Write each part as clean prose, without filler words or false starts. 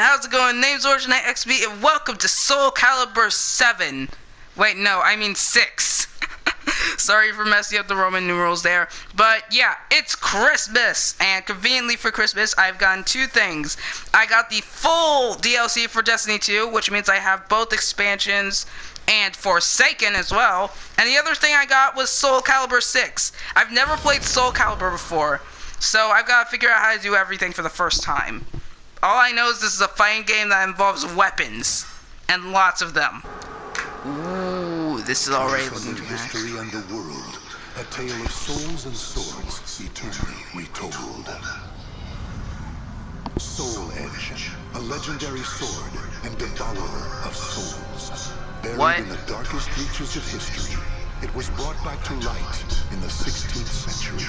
how's it going? Name's Originate XB and welcome to Soulcalibur 7. Wait, no, I mean 6. Sorry for messing up the Roman numerals there. But yeah, it's Christmas, and conveniently for Christmas, I've gotten two things. I got the full DLC for Destiny 2, which means I have both expansions and Forsaken as well. And the other thing I got was Soulcalibur 6. I've never played Soulcalibur before, so I've got to figure out how to do everything for the first time. All I know is this is a fighting game that involves weapons, and lots of them. Ooh, this is already looking good. History and the world, a tale of souls and swords, eternally retold. Soul Edge, a legendary sword and devourer of souls. Buried in the darkest reaches of history, it was brought back to light in the 16th century.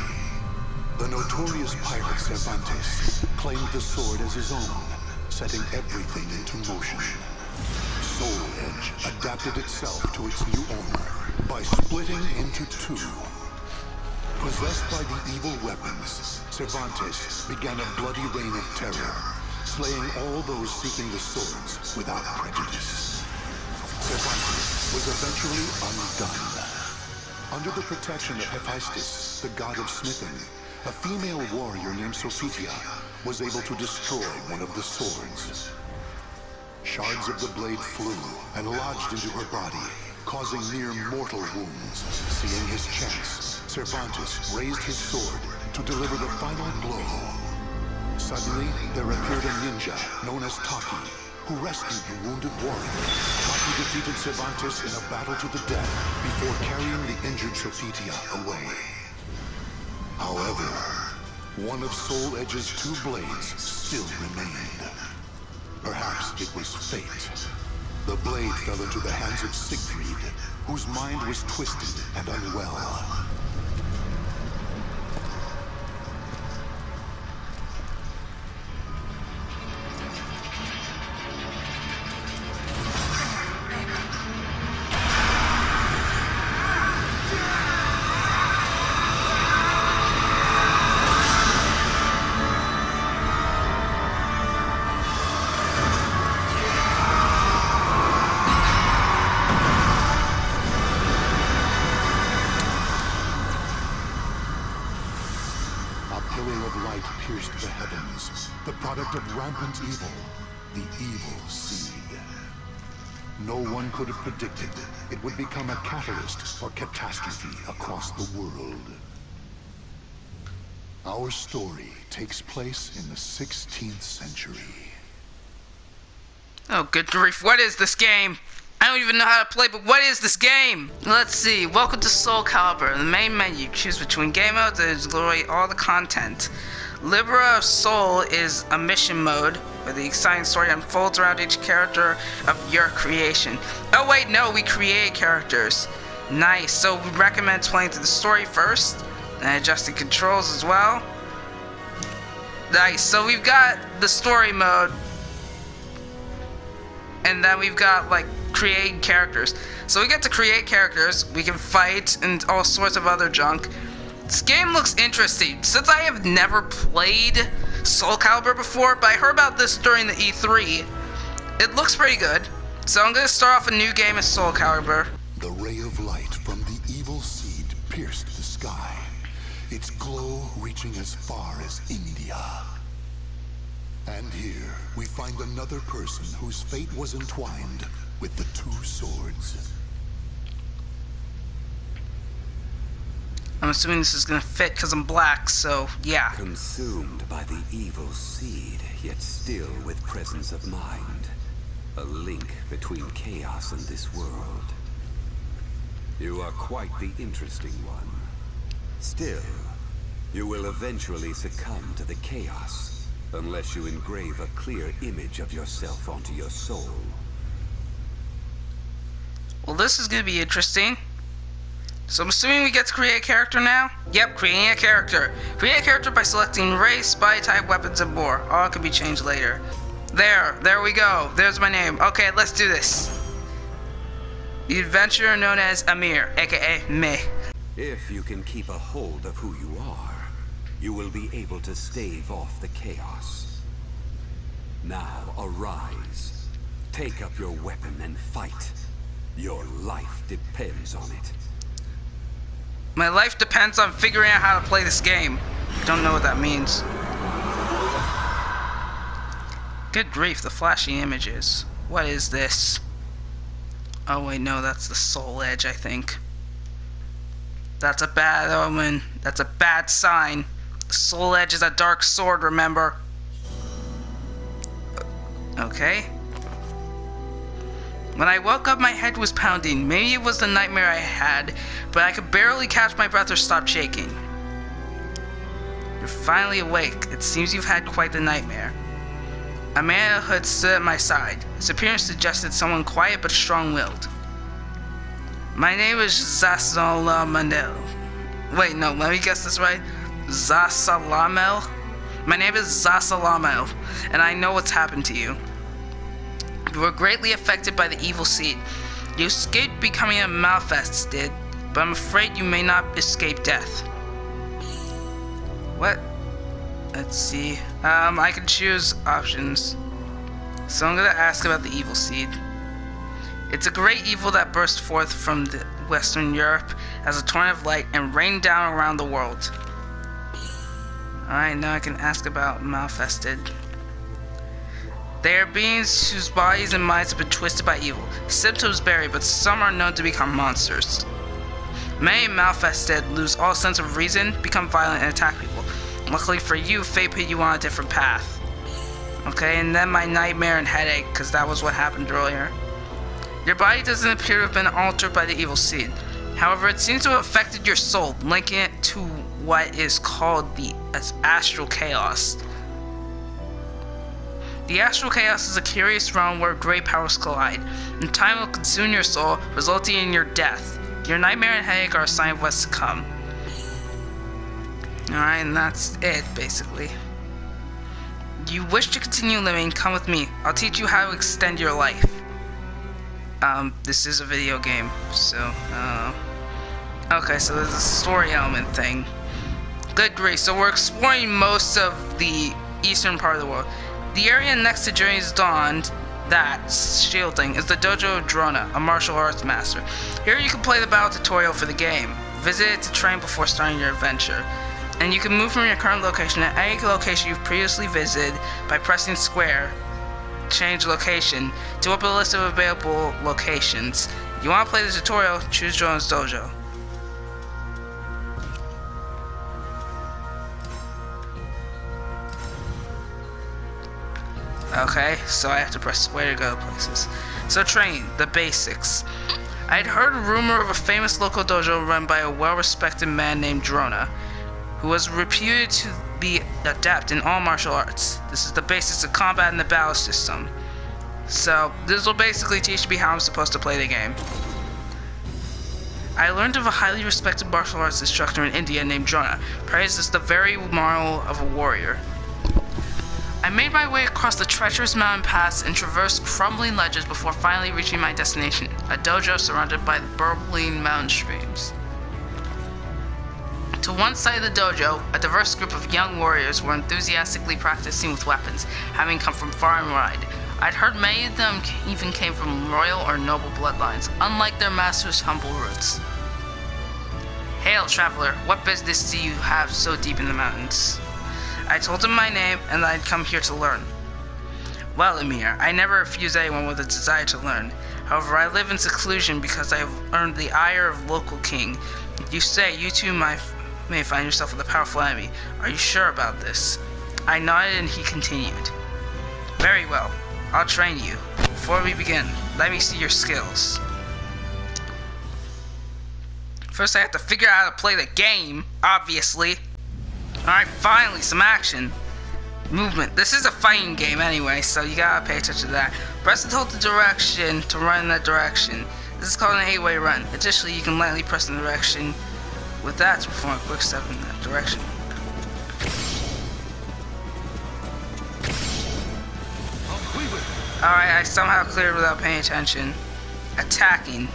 The notorious pirate Cervantes claimed the sword as his own, setting everything into motion. Soul Edge adapted itself to its new owner by splitting into two. Possessed by the evil weapons, Cervantes began a bloody reign of terror, slaying all those seeking the swords without prejudice. Cervantes was eventually undone. Under the protection of Hephaestus, the god of smithing, a female warrior named Sophia was able to destroy one of the swords. Shards of the blade flew and lodged into her body, causing near mortal wounds. Seeing his chance, Cervantes raised his sword to deliver the final blow. Suddenly, there appeared a ninja known as Taki, who rescued the wounded warrior. Taki defeated Cervantes in a battle to the death before carrying the injured Sophia away. However, one of Soul Edge's two blades still remained. Perhaps it was fate. The blade fell into the hands of Siegfried, whose mind was twisted and unwell. Pierced the heavens, the product of rampant evil, the evil seed. No one could have predicted it would become a catalyst for catastrophe across the world. Our story takes place in the 16th century. Oh, good grief, what is this game? I don't even know how to play, but what is this game? Let's see, welcome to Soulcalibur. In the main menu, choose between game modes and enjoy all the content. Libera of Soul is a mission mode where the exciting story unfolds around each character of your creation. Oh wait, no, we create characters. Nice, so we recommend playing through the story first and adjusting controls as well. Nice, so we've got the story mode and then we've got like create characters. So we get to create characters, we can fight and all sorts of other junk. This game looks interesting. Since I have never played Soulcalibur before, but I heard about this during the E3, it looks pretty good. So I'm going to start off a new game as Soulcalibur. The ray of light from the evil seed pierced the sky, its glow reaching as far as India. And here we find another person whose fate was entwined with the two swords. I'm assuming this is gonna fit because I'm black, so yeah. Consumed by the evil seed, yet still with presence of mind. A link between chaos and this world. You are quite the interesting one. Still, you will eventually succumb to the chaos, unless you engrave a clear image of yourself onto your soul. Well, this is gonna be interesting. So I'm assuming we get to create a character now? Yep, creating a character. Create a character by selecting race, spy type, weapons, and more. All can be changed later. There we go. There's my name. Okay, let's do this. The adventurer known as Amir, aka me. If you can keep a hold of who you are, you will be able to stave off the chaos. Now arise. Take up your weapon and fight. Your life depends on it. My life depends on figuring out how to play this game. Don't know what that means. Good grief, the flashing images. What is this? Oh wait, no, that's the soul edge, I think. That's a bad omen. That's a bad sign. The soul edge is a dark sword, remember? Okay. When I woke up, my head was pounding. Maybe it was the nightmare I had, but I could barely catch my breath or stop shaking. You're finally awake. It seems you've had quite the nightmare. A man in a hood stood at my side. His appearance suggested someone quiet but strong-willed. My name is Zasalamel. Wait, no, let me guess this right. Zasalamel? My name is Zasalamel, and I know what's happened to you. You were greatly affected by the evil seed. You escaped becoming a malfested, but I'm afraid you may not escape death. What? Let's see. I can choose options. So I'm gonna ask about the evil seed. It's a great evil that burst forth from the Western Europe as a torrent of light and rained down around the world. Alright, now I can ask about malfested. They are beings whose bodies and minds have been twisted by evil. Symptoms vary, but some are known to become monsters. Many malfested lose all sense of reason, become violent, and attack people. Luckily for you, fate put you on a different path. Okay, and then my nightmare and headache, because that was what happened earlier. Your body doesn't appear to have been altered by the evil seed. However, it seems to have affected your soul, linking it to what is called the astral chaos. The astral chaos is a curious realm where great powers collide, and time will consume your soul, resulting in your death. Your nightmare and headache are a sign of what's to come. Alright, and that's it, basically. You wish to continue living, come with me. I'll teach you how to extend your life. This is a video game, so, okay, so there's a story element thing. Good grief, so we're exploring most of the eastern part of the world. The area next to Journey's Dawn, that shielding, is the Dojo of Drona, a martial arts master. Here you can play the battle tutorial for the game. Visit it to train before starting your adventure. And you can move from your current location to any location you've previously visited by pressing square, change location, to open a list of available locations. You want to play the tutorial, choose Drona's Dojo. Okay, so I have to press square to go places. So train, the basics. I'd heard a rumor of a famous local dojo run by a well-respected man named Drona, who was reputed to be adept in all martial arts. This is the basics of combat and the battle system. So this will basically teach me how I'm supposed to play the game. I learned of a highly respected martial arts instructor in India named Drona, praised as the very model of a warrior. I made my way across the treacherous mountain paths and traversed crumbling ledges before finally reaching my destination, a dojo surrounded by burbling mountain streams. To one side of the dojo, a diverse group of young warriors were enthusiastically practicing with weapons, having come from far and wide. I'd heard many of them even came from royal or noble bloodlines, unlike their master's humble roots. Hail, traveler, what business do you have so deep in the mountains? I told him my name and that I'd come here to learn. Well, Emir, I never refuse anyone with a desire to learn. However, I live in seclusion because I have earned the ire of local king. You say you too may find yourself with a powerful enemy. Are you sure about this? I nodded and he continued. Very well, I'll train you. Before we begin, let me see your skills. First I have to figure out how to play the game, obviously. Alright, finally, some action. Movement. This is a fighting game anyway, so you gotta pay attention to that. Press and hold the direction to run in that direction. This is called an 8-way run. Additionally, you can lightly press the direction with that to perform a quick step in that direction. Alright, I somehow cleared without paying attention. Attacking.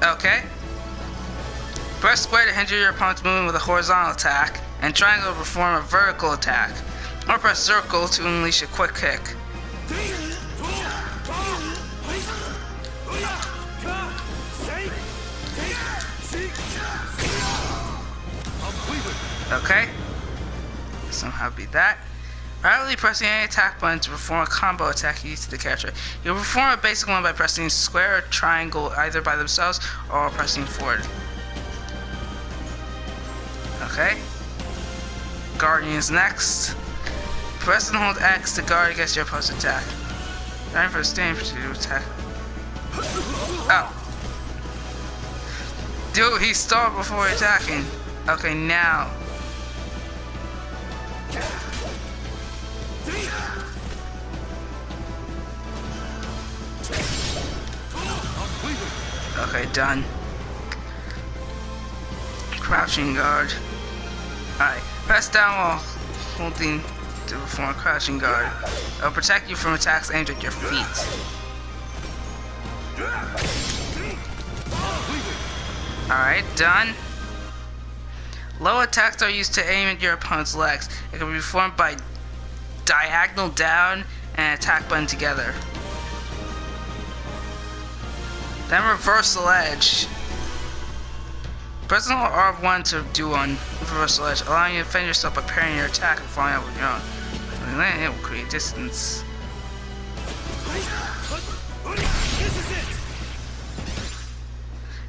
Okay. Press square to hinder your opponent's movement with a horizontal attack, and triangle to perform a vertical attack. Or press circle to unleash a quick kick. Okay. Somehow beat that. Rapidly pressing any attack button to perform a combo attack used to the character. You'll perform a basic one by pressing square or triangle either by themselves or pressing forward. Okay. Guardians next. Press and hold X to guard against your opposed attack. Time for the standing to attack. Oh. Dude, he stalled before attacking. Okay, now. Okay, done. Crouching guard. Alright, press down while holding to perform crouching guard. It'll protect you from attacks aimed at your feet. Alright, done. Low attacks are used to aim at your opponent's legs. It can be performed by diagonal down and attack button together. Then reversal edge. Press and hold R1 to do one reversal edge, allowing you to defend yourself by parrying your attack and falling out with your own. When you land, it will create distance.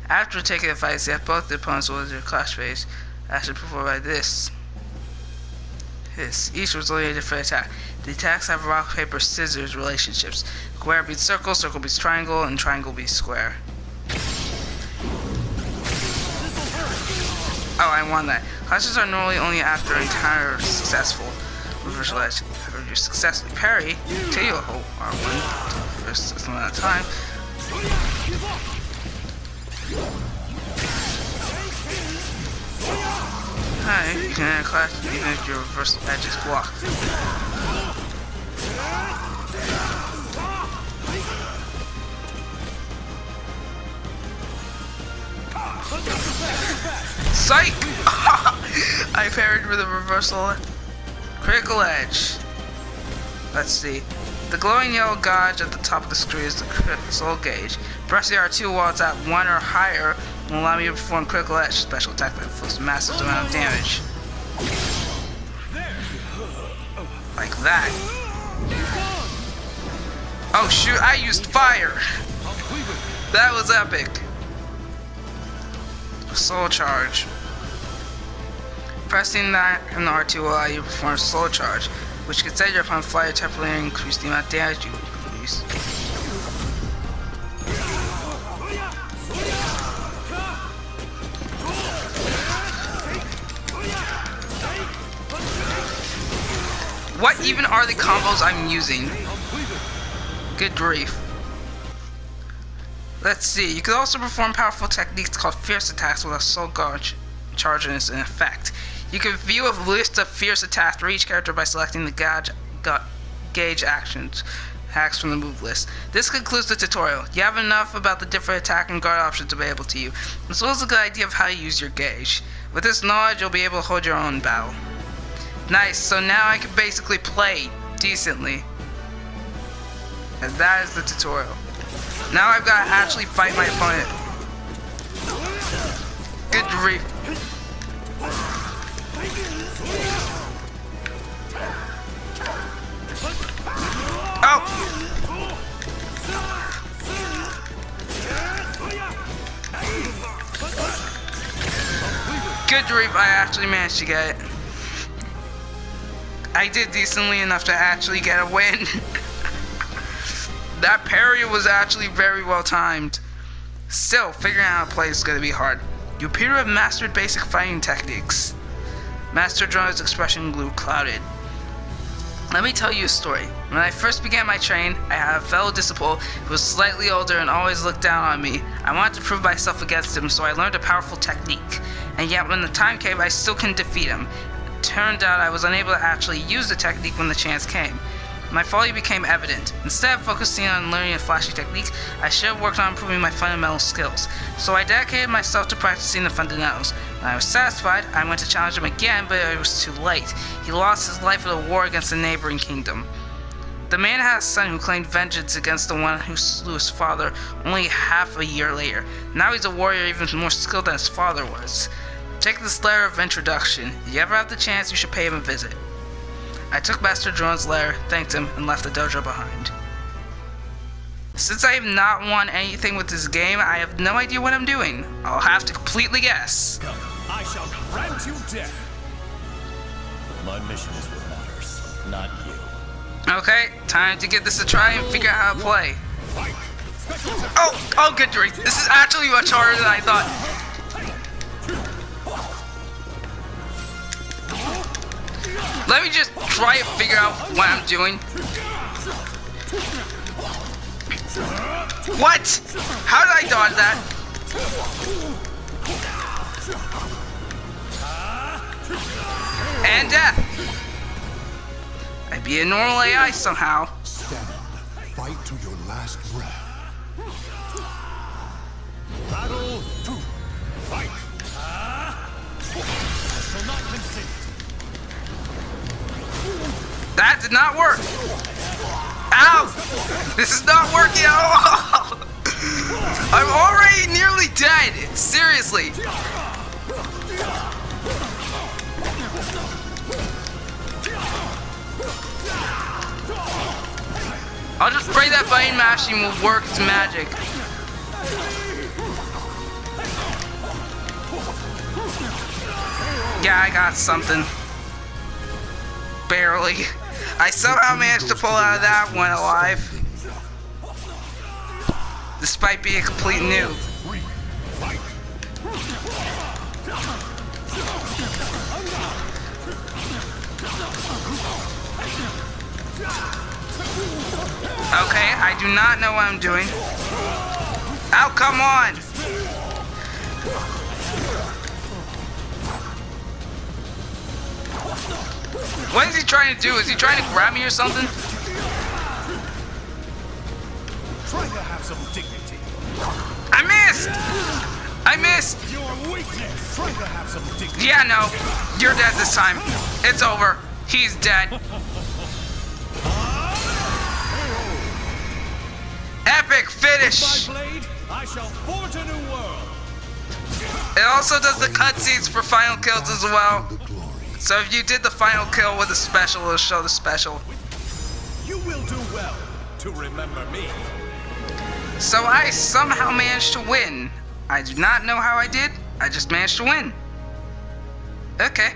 After taking the fight, you have both the opponents with your clash phase. Actually performed by this. Each was only a different attack. The attacks have rock, paper, scissors relationships. Square beats circle, circle beats triangle, and triangle beats square. Oh, I won that. Clashes are normally only after an encounter successful reversal edge. However, you successfully parry, till you hold R1 for a certain amount of time. Hi, you can enter clash even if your reversal edge is blocked. Psych! I parried with a reversal critical edge. Let's see. The glowing yellow gauge at the top of the screen is the soul gauge. Press the R2 while it's at 1 or higher will allow me to perform critical edge special attack that inflicts a massive amount of damage. Like that. Oh shoot, I used fire! That was epic. Soul charge. Pressing that and the R2 will allow you to perform soul charge, which can set your opponent fly or temporarily increase the amount of damage you produce. What even are the combos I'm using? Good grief. Let's see, you can also perform powerful techniques called fierce attacks with a soul charge in effect. You can view a list of fierce attacks for each character by selecting the gauge actions hacks from the move list. This concludes the tutorial. You have enough about the different attack and guard options available to you, as well as a good idea of how to use your gauge. With this knowledge, you'll be able to hold your own battle. Nice, so now I can basically play decently. And that is the tutorial. Now I've got to actually fight my opponent. Good grief. Oh! Good grief, I actually managed to get it. I did decently enough to actually get a win. That parry was actually very well timed. Still, figuring out how to play is going to be hard. You appear to have mastered basic fighting techniques. Master Drone's expression grew clouded. Let me tell you a story. When I first began my training, I had a fellow disciple who was slightly older and always looked down on me. I wanted to prove myself against him, so I learned a powerful technique. And yet when the time came, I still couldn't defeat him. It turned out I was unable to actually use the technique when the chance came. My folly became evident. Instead of focusing on learning a flashy technique, I should have worked on improving my fundamental skills. So I dedicated myself to practicing the fundamentals. When I was satisfied, I went to challenge him again, but it was too late. He lost his life in a war against a neighboring kingdom. The man had a son who claimed vengeance against the one who slew his father only half a year later. Now he's a warrior even more skilled than his father was. Take this letter of introduction. If you ever have the chance, you should pay him a visit. I took Master Drone's letter, thanked him, and left the dojo behind. Since I have not won anything with this game, I have no idea what I'm doing. I'll have to completely guess. Come, I shall grant you death. My mission is what matters, not you. Okay, time to give this a try and figure out how to play. Oh, good grief. This is actually much harder than I thought. Let me just try and figure out what I'm doing. What? How did I dodge that? And death. I'd be a normal AI somehow. Stand. Fight to your last breath. Battle 2. Fight. I shall not concede. That did not work. Ow! This is not working at all. I'm already nearly dead. Seriously. I'll just pray that button mashing will work its magic. Yeah, I got something. Barely. I somehow managed to pull out of that one alive. Despite being a complete noob. Okay, I do not know what I'm doing. Oh, come on! What is he trying to do? Is he trying to grab me or something? Try to have some dignity. I missed! I missed! Your weakness. Try to have some dignity. Yeah, no. You're dead this time. It's over. He's dead. Epic finish! My blade, I shall forge a new world. It also does the cutscenes for final kills as well. The glory. So if you did the final kill with a special, it'll show the special. You will do well to remember me. So I somehow managed to win. I do not know how I did. I just managed to win. Okay.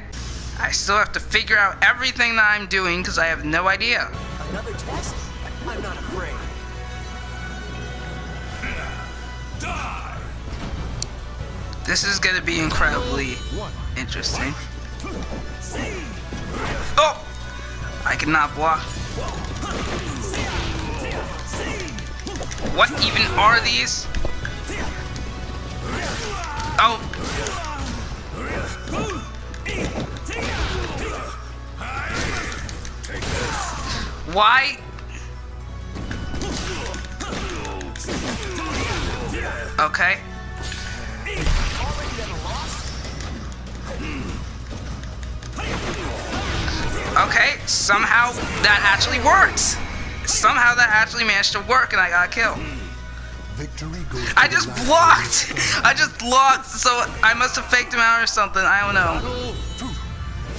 I still have to figure out everything that I'm doing because I have no idea. Another test? I'm not afraid. Die. This is going to be incredibly interesting. Oh! I cannot block. What even are these? Oh! Why? Okay. Okay, somehow that actually works. Somehow that actually managed to work and I got a kill. Victory goes to I the just last blocked! I just blocked, so I must have faked him out or something. I don't know. Battle 2.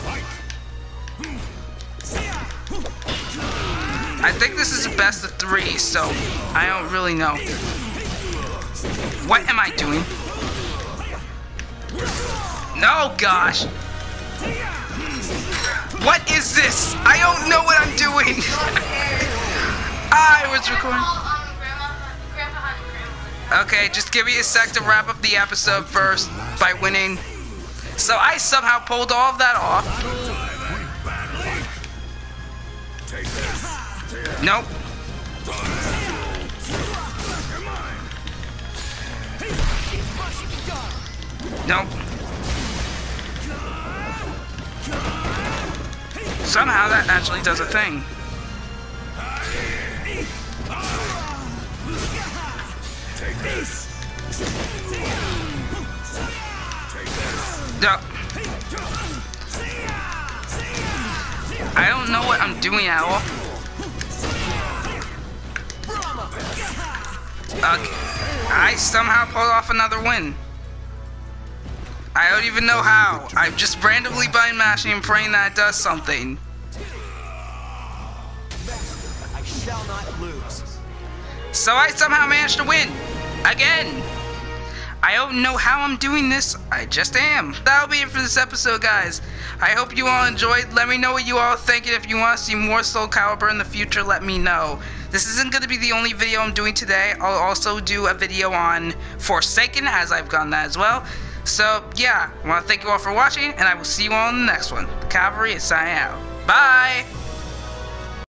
Fight. I think this is a best of 3, so I don't really know. What am I doing? No, gosh. What is this? I don't know what I'm doing. I was recording. Okay, just give me a sec to wrap up the episode first by winning. So I somehow pulled all of that off. Nope. Nope. Somehow that actually does a thing. Take this. Nope. I don't know what I'm doing at all. I somehow pulled off another win. I don't even know how. I'm just randomly button mashing and praying that it does something. I shall not lose. So I somehow managed to win. Again. I don't know how I'm doing this. I just am. That'll be it for this episode, guys. I hope you all enjoyed. Let me know what you all think, and if you want to see more Soulcalibur in the future, let me know. This isn't going to be the only video I'm doing today. I'll also do a video on Forsaken, as I've done that as well. So, yeah, I want to thank you all for watching, and I will see you all in the next one. Cavalry is signing out. Bye!